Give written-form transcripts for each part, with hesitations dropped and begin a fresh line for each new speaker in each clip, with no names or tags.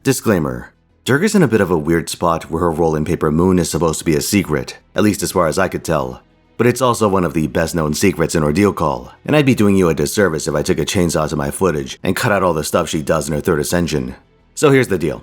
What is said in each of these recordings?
Disclaimer: Durga's in a bit of a weird spot where her role in Paper Moon is supposed to be a secret, at least as far as I could tell. But it's also one of the best-known secrets in Ordeal Call, and I'd be doing you a disservice if I took a chainsaw to my footage and cut out all the stuff she does in her third ascension. So here's the deal.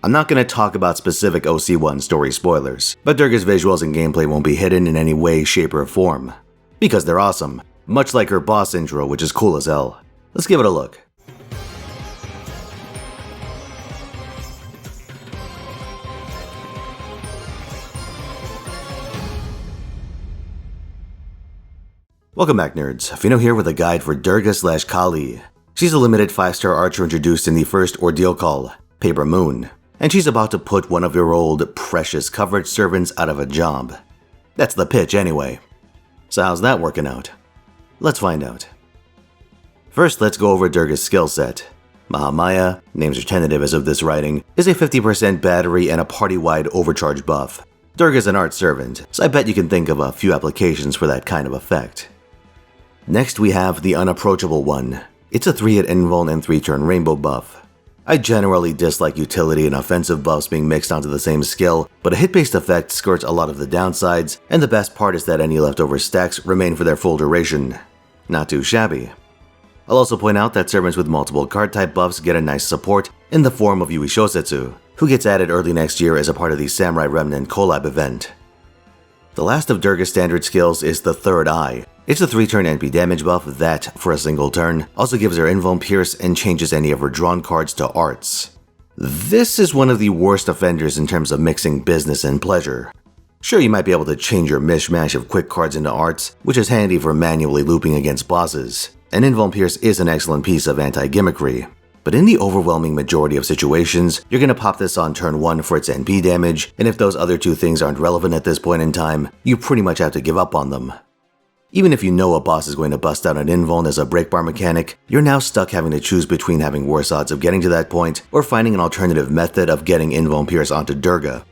I'm not going to talk about specific OC1 story spoilers, but Durga's visuals and gameplay won't be hidden in any way, shape, or form. Because they're awesome, much like her boss intro, which is cool as hell. Let's give it a look. Welcome back, nerds. Fino here with a guide for Durga/Kali. She's a limited 5-star archer introduced in the first Ordeal Call, Paper Moon, and she's about to put one of your old, precious coverage servants out of a job. That's the pitch anyway. So how's that working out? Let's find out. First, let's go over Durga's skill set. Mahamaya, names are tentative as of this writing, is a 50% battery and a party-wide overcharge buff. Durga's an art servant, so I bet you can think of a few applications for that kind of effect. Next we have the Unapproachable One. It's a 3-hit invuln and 3-turn rainbow buff. I generally dislike utility and offensive buffs being mixed onto the same skill, but a hit-based effect skirts a lot of the downsides, and the best part is that any leftover stacks remain for their full duration. Not too shabby. I'll also point out that servants with multiple card type buffs get a nice support in the form of Yui Shosetsu, who gets added early next year as a part of the Samurai Remnant collab event. The last of Durga's standard skills is the Third Eye. It's a 3-turn NP damage buff that, for a single turn, also gives her invuln pierce and changes any of her drawn cards to arts. This is one of the worst offenders in terms of mixing business and pleasure. Sure, you might be able to change your mishmash of quick cards into arts, which is handy for manually looping against bosses, and invuln pierce is an excellent piece of anti-gimmickry. But in the overwhelming majority of situations, you're gonna pop this on turn 1 for its NP damage, and if those other two things aren't relevant at this point in time, you pretty much have to give up on them. Even if you know a boss is going to bust out an invuln as a breakbar mechanic, you're now stuck having to choose between having worse odds of getting to that point or finding an alternative method of getting invuln pierce onto Durga.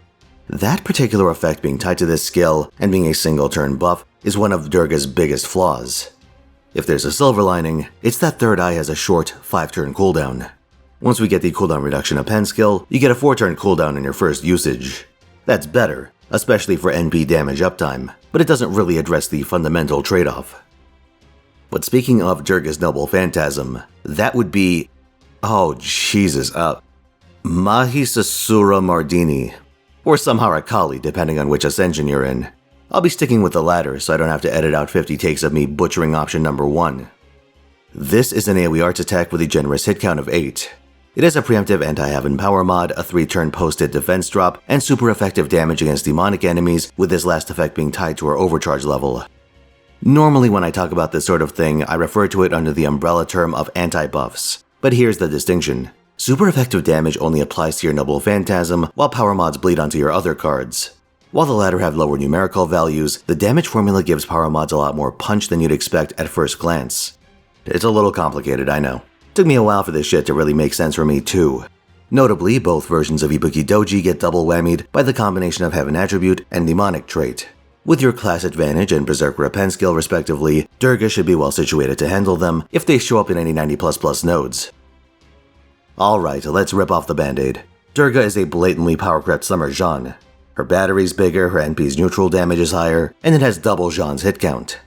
That particular effect being tied to this skill and being a single turn buff is one of Durga's biggest flaws. If there's a silver lining, it's that Third Eye has a short 5-turn cooldown. Once we get the cooldown reduction of pen skill, you get a 4-turn cooldown in your first usage. That's better, especially for NP damage uptime, but it doesn't really address the fundamental trade-off. But speaking of Durga's Noble Phantasm, that would be... oh Jesus, Mahisasura Mardini, or somehow Akali depending on which ascension you're in. I'll be sticking with the latter so I don't have to edit out 50 takes of me butchering option number 1. This is an AoE arts attack with a generous hit count of 8. It has a preemptive anti-heaven power mod, a 3-turn post-hit defense drop, and super effective damage against demonic enemies, with this last effect being tied to her overcharge level. Normally when I talk about this sort of thing, I refer to it under the umbrella term of anti-buffs. But here's the distinction. Super effective damage only applies to your Noble Phantasm, while power mods bleed onto your other cards. While the latter have lower numerical values, the damage formula gives power mods a lot more punch than you'd expect at first glance. It's a little complicated, I know. Took me a while for this shit to really make sense for me too. Notably, both versions of Ibuki Doji get double whammied by the combination of Heaven Attribute and Demonic Trait. With your Class Advantage and Berserker Pen skill respectively, Durga should be well situated to handle them if they show up in any 90++ nodes. Alright, let's rip off the band-aid. Durga is a blatantly power-crept Summer Jeanne. Her battery's bigger, her NP's neutral damage is higher, and it has double Jeanne's hit count.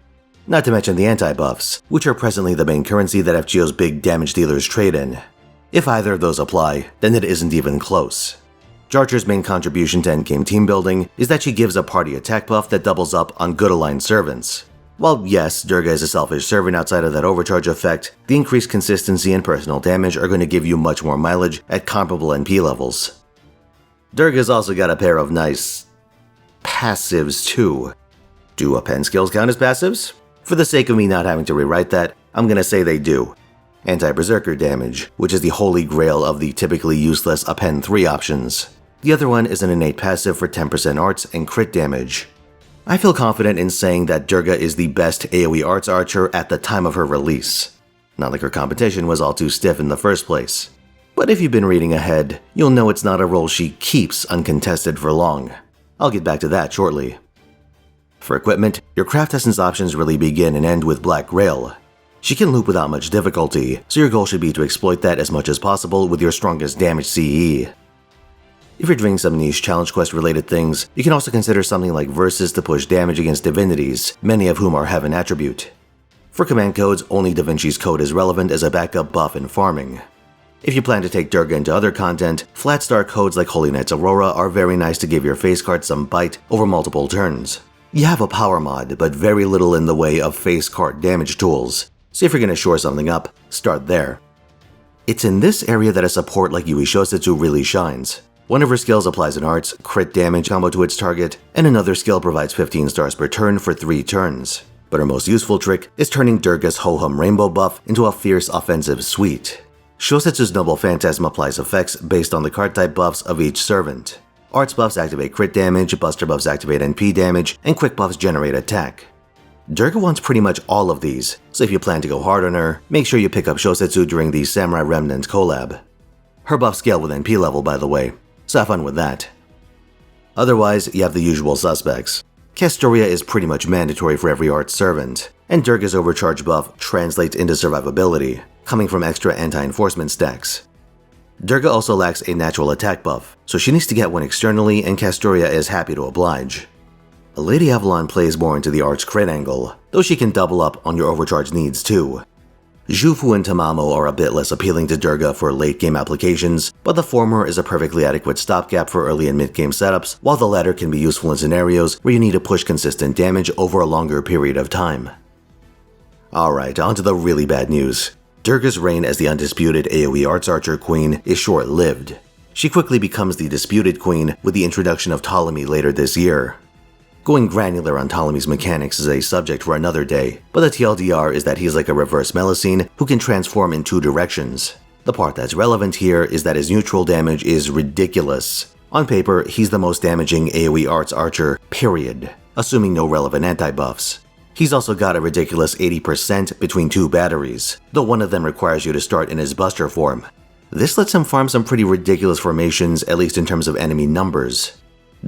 Not to mention the anti-buffs, which are presently the main currency that FGO's big damage dealers trade in. If either of those apply, then it isn't even close. Jarcher's main contribution to endgame team building is that she gives a party attack buff that doubles up on good aligned servants. While yes, Durga is a selfish servant outside of that overcharge effect, the increased consistency and personal damage are going to give you much more mileage at comparable NP levels. Durga's also got a pair of nice... passives too. Do pen skills count as passives? For the sake of me not having to rewrite that, I'm gonna say they do. Anti-Berserker damage, which is the holy grail of the typically useless Pen 3 options. The other one is an innate passive for 10% arts and crit damage. I feel confident in saying that Durga is the best AoE arts archer at the time of her release. Not like her competition was all too stiff in the first place. But if you've been reading ahead, you'll know it's not a role she keeps uncontested for long. I'll get back to that shortly. For equipment, your craft essence options really begin and end with Black Grail. She can loop without much difficulty, so your goal should be to exploit that as much as possible with your strongest damage CE. If you're doing some niche challenge quest related things, you can also consider something like Versus to push damage against divinities, many of whom are Heaven attribute. For command codes, only Da Vinci's code is relevant as a backup buff in farming. If you plan to take Durga into other content, flat star codes like Holy Knight's Aurora are very nice to give your face card some bite over multiple turns. You have a power mod, but very little in the way of face card damage tools, so if you're gonna shore something up, start there. It's in this area that a support like Yui Shosetsu really shines. One of her skills applies an arts, crit damage combo to its target, and another skill provides 15 stars per turn for 3 turns. But her most useful trick is turning Durga's Ho-Hum Rainbow buff into a fierce offensive suite. Shosetsu's Noble Phantasm applies effects based on the card type buffs of each servant. Arts buffs activate crit damage, Buster buffs activate NP damage, and quick buffs generate attack. Durga wants pretty much all of these, so if you plan to go hard on her, make sure you pick up Shosetsu during the Samurai Remnant collab. Her buffs scale with NP level, by the way, so have fun with that. Otherwise, you have the usual suspects. Castoria is pretty much mandatory for every arts servant, and Durga's overcharge buff translates into survivability, coming from extra anti-enforcement stacks. Durga also lacks a natural attack buff, so she needs to get one externally, and Castoria is happy to oblige. Lady Avalon plays more into the arts crit angle, though she can double up on your overcharge needs too. Zhufu and Tamamo are a bit less appealing to Durga for late game applications, but the former is a perfectly adequate stopgap for early and mid game setups, while the latter can be useful in scenarios where you need to push consistent damage over a longer period of time. Alright, on to the really bad news. Durga's reign as the undisputed AoE Arts Archer Queen is short-lived. She quickly becomes the disputed queen with the introduction of Ptolemy later this year. Going granular on Ptolemy's mechanics is a subject for another day, but the TLDR is that he's like a reverse Melusine who can transform in 2 directions. The part that's relevant here is that his neutral damage is ridiculous. On paper, he's the most damaging AoE Arts Archer, period, assuming no relevant anti-buffs. He's also got a ridiculous 80% between 2 batteries, though one of them requires you to start in his Buster form. This lets him farm some pretty ridiculous formations, at least in terms of enemy numbers.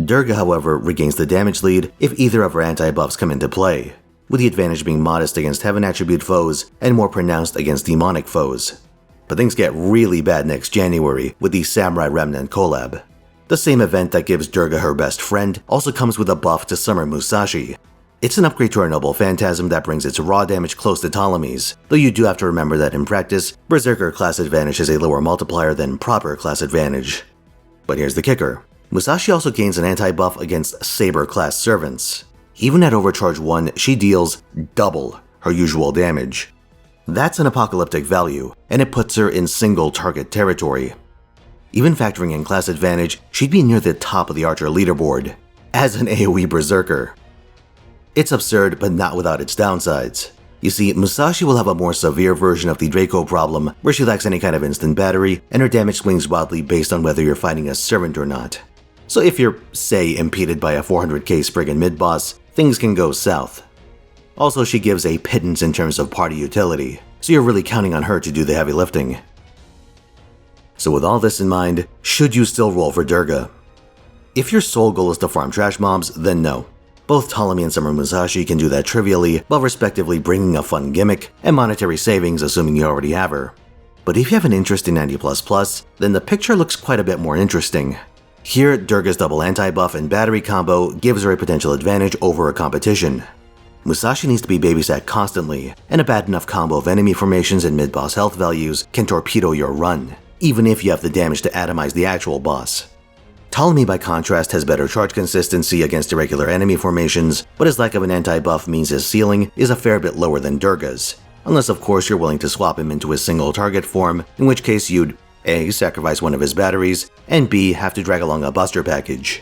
Durga, however, regains the damage lead if either of her anti-buffs come into play, with the advantage being modest against Heaven attribute foes and more pronounced against demonic foes. But things get really bad next January with the Samurai Remnant collab. The same event that gives Durga her best friend also comes with a buff to Summer Musashi. It's an upgrade to her Noble Phantasm that brings its raw damage close to Ptolemy's, though you do have to remember that in practice, Berserker class advantage has a lower multiplier than proper class advantage. But here's the kicker. Musashi also gains an anti-buff against Saber-class servants. Even at Overcharge 1, she deals double her usual damage. That's an apocalyptic value, and it puts her in single-target territory. Even factoring in class advantage, she'd be near the top of the Archer leaderboard, as an AoE Berserker. It's absurd, but not without its downsides. You see, Musashi will have a more severe version of the Draco problem, where she lacks any kind of instant battery, and her damage swings wildly based on whether you're fighting a servant or not. So if you're, say, impeded by a 400k Spriggan mid-boss, things can go south. Also, she gives a pittance in terms of party utility, so you're really counting on her to do the heavy lifting. So with all this in mind, should you still roll for Durga? If your sole goal is to farm trash mobs, then no. Both Ptolemy and Summer Musashi can do that trivially, while respectively bringing a fun gimmick and monetary savings assuming you already have her. But if you have an interest in 90++, then the picture looks quite a bit more interesting. Here, Durga's double anti-buff and battery combo gives her a potential advantage over her competition. Musashi needs to be babysat constantly, and a bad enough combo of enemy formations and mid-boss health values can torpedo your run, even if you have the damage to atomize the actual boss. Ptolemy, by contrast, has better charge consistency against irregular enemy formations, but his lack of an anti-buff means his ceiling is a fair bit lower than Durga's, unless of course you're willing to swap him into his single target form, in which case you'd A. sacrifice one of his batteries, and B. have to drag along a Buster package.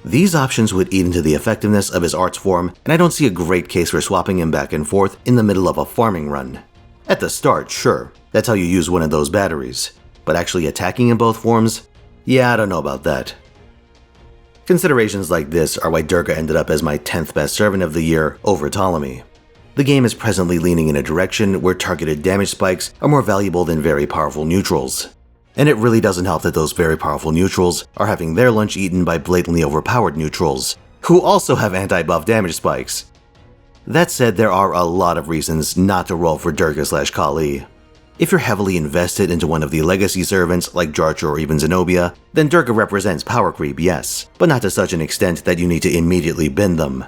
These options would eat into the effectiveness of his arts form, and I don't see a great case for swapping him back and forth in the middle of a farming run. At the start, sure, that's how you use one of those batteries, but actually attacking in both forms? Yeah, I don't know about that. Considerations like this are why Durga ended up as my 10th best servant of the year over Ptolemy. The game is presently leaning in a direction where targeted damage spikes are more valuable than very powerful neutrals. And it really doesn't help that those very powerful neutrals are having their lunch eaten by blatantly overpowered neutrals, who also have anti-buff damage spikes. That said, there are a lot of reasons not to roll for Durga / Kali. If you're heavily invested into one of the legacy servants like Jarcher or even Zenobia, then Durga represents power creep, yes, but not to such an extent that you need to immediately bin them.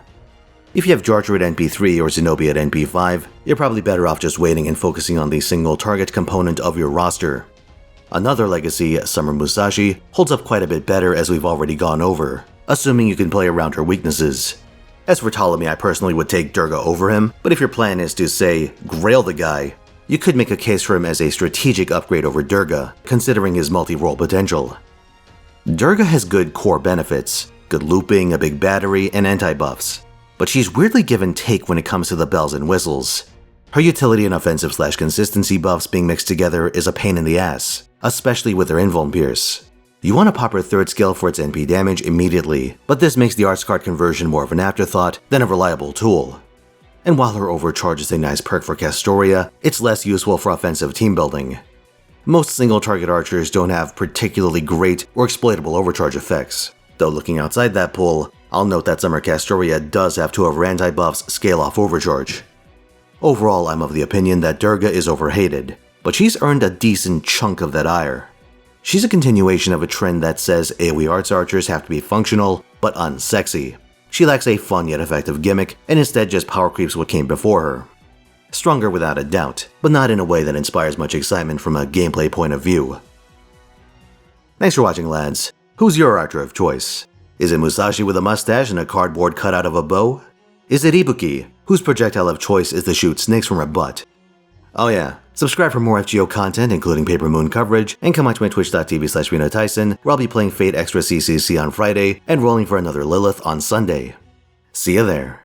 If you have Jarcher at NP3 or Zenobia at NP5, you're probably better off just waiting and focusing on the single target component of your roster. Another legacy, Summer Musashi, holds up quite a bit better as we've already gone over, assuming you can play around her weaknesses. As for Ptolemy, I personally would take Durga over him, but if your plan is to, say, grail the guy, you could make a case for him as a strategic upgrade over Durga, considering his multi-role potential. Durga has good core benefits, good looping, a big battery, and anti-buffs, but she's weirdly give and take when it comes to the bells and whistles. Her utility and offensive / consistency buffs being mixed together is a pain in the ass, especially with her invuln pierce. You want to pop her 3rd skill for its NP damage immediately, but this makes the arts card conversion more of an afterthought than a reliable tool. And while her overcharge is a nice perk for Castoria, it's less useful for offensive team building. Most single target archers don't have particularly great or exploitable overcharge effects, though looking outside that pool, I'll note that Summer Castoria does have 2 of her anti-buffs scale off overcharge. Overall, I'm of the opinion that Durga is overhated, but she's earned a decent chunk of that ire. She's a continuation of a trend that says AoE arts archers have to be functional, but unsexy. She lacks a fun yet effective gimmick, and instead just power creeps what came before her. Stronger without a doubt, but not in a way that inspires much excitement from a gameplay point of view. Thanks for watching, lads. Who's your archer of choice? Is it Musashi with a mustache and a cardboard cutout of a bow? Is it Ibuki, whose projectile of choice is to shoot snakes from her butt? Oh yeah, subscribe for more FGO content including Paper Moon coverage, and come on to my twitch.tv/Finotaisen, where I'll be playing Fate Extra CCC on Friday and rolling for another Lilith on Sunday. See you there.